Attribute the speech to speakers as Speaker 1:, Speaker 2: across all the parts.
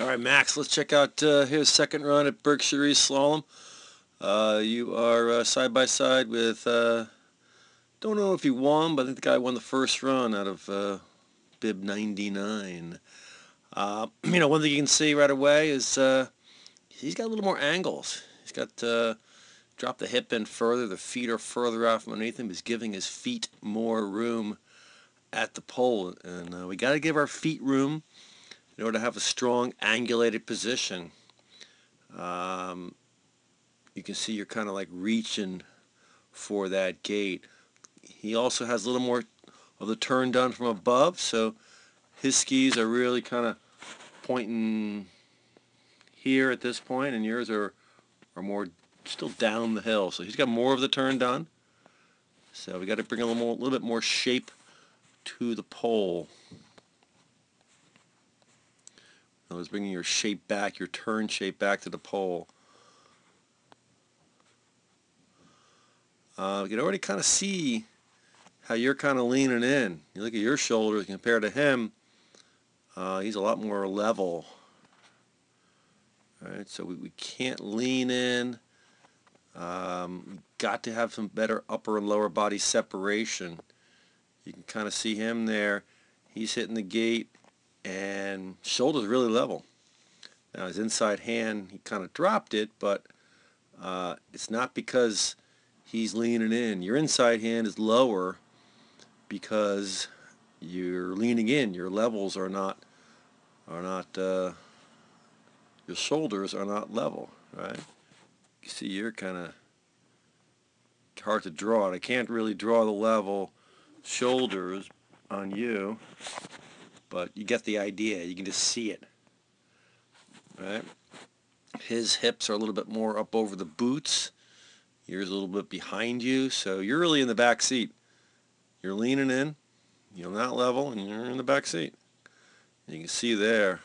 Speaker 1: All right, Max, let's check out his second run at Berkshire East Slalom. You are side by side with, don't know if he won, but I think the guy won the first run out of bib 99. One thing you can see right away is he's got a little more angles. He's got drop the hip in further. The feet are further out from underneath him. He's giving his feet more room at the pole. And we got to give our feet room in order to have a strong angulated position. You can see you're kind of like reaching for that gate. He also has a little more of the turn done from above, so his skis are really kind of pointing here at this point, and yours are more still down the hill. So he's got more of the turn done. So we got to bring a little bit more shape to the pole. In other words, bringing your shape back, your turn shape back to the pole. You can already kind of see how you're kind of leaning in. You look at your shoulders compared to him, he's a lot more level. All right, so we can't lean in. Got to have some better upper and lower body separation. You can kind of see him there. He's hitting the gate and shoulders really level. Now his inside hand, he kind of dropped it, but it's not because he's leaning in. Your inside hand is lower because you're leaning in. Your levels are not your shoulders are not level, right? You see, you're kind of hard to draw it. I can't really draw the level shoulders on you, but you get the idea. You can just see it, right? His hips are a little bit more up over the boots. Yours a little bit behind you, so you're really in the back seat. You're leaning in, you're not level, and you're in the back seat. And you can see there,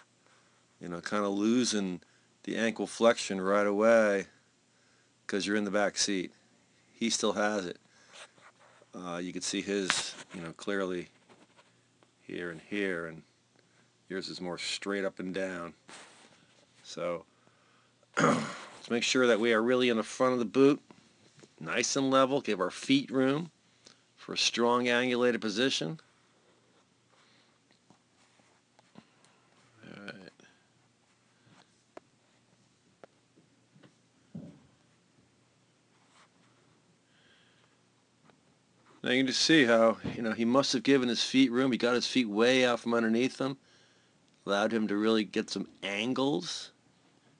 Speaker 1: kind of losing the ankle flexion right away because you're in the back seat. He still has it. You can see his, clearly here, and yours is more straight up and down. So let's make sure that we are really in the front of the boot, nice and level, give our feet room for a strong angulated position. All right. Now you can just see how, he must have given his feet room. He got his feet way out from underneath him, allowed him to really get some angles.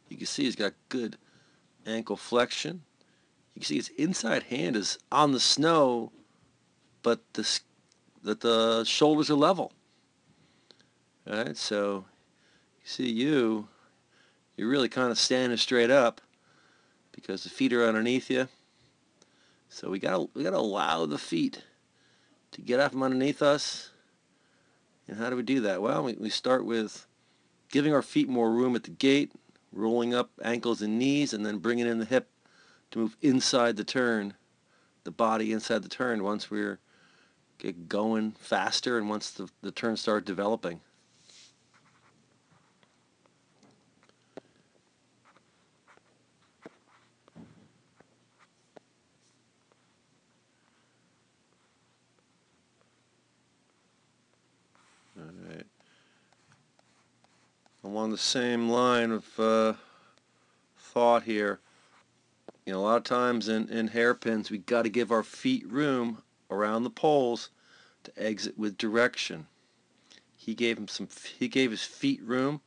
Speaker 1: You can see he's got good ankle flexion. You can see his inside hand is on the snow, but the shoulders are level. All right, so you see you're really kind of standing straight up because the feet are underneath you. So we gotta allow the feet to get out from underneath us. And how do we do that? Well, we start with giving our feet more room at the gate, rolling up ankles and knees, and then bringing in the hip to move inside the turn, the body inside the turn once we're get going faster and once the turns start developing. All right. Along the same line of thought here, a lot of times in hairpins we got to give our feet room around the poles to exit with direction. He gave his feet room,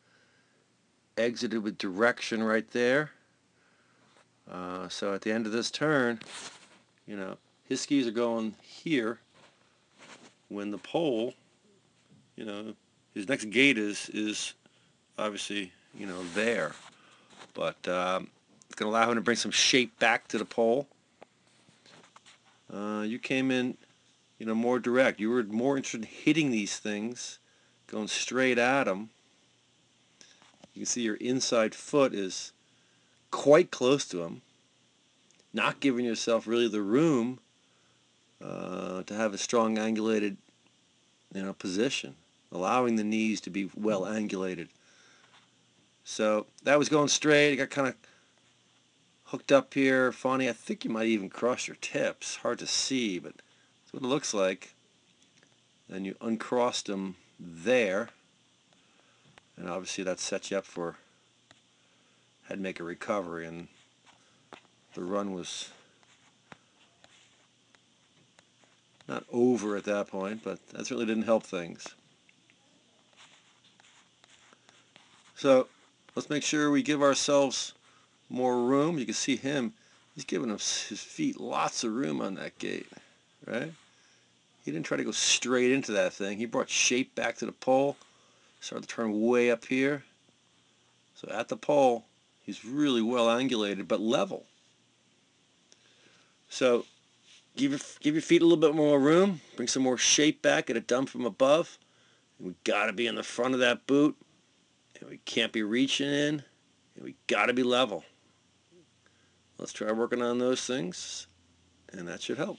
Speaker 1: exited with direction right there. So at the end of this turn, his skis are going here when the pole, his next gate is obviously, there. But it's going to allow him to bring some shape back to the pole. You came in, more direct. You were more interested in hitting these things, going straight at them. You can see your inside foot is quite close to him, not giving yourself really the room to have a strong angulated, position, allowing the knees to be well angulated. So that was going straight. It got kind of hooked up here. Funny. I think you might even cross your tips. Hard to see, but that's what it looks like. Then you uncrossed them there. And obviously that sets you up for, had to make a recovery, and the run was not over at that point, but that certainly didn't help things. So let's make sure we give ourselves more room. You can see him, he's giving his feet lots of room on that gate, right? He didn't try to go straight into that thing. He brought shape back to the pole, started to turn way up here. So at the pole, he's really well angulated, but level. So give your feet a little bit more room, bring some more shape back, get it done from above. And we got to be in the front of that boot, and we can't be reaching in, and we got to be level. Let's try working on those things, and that should help.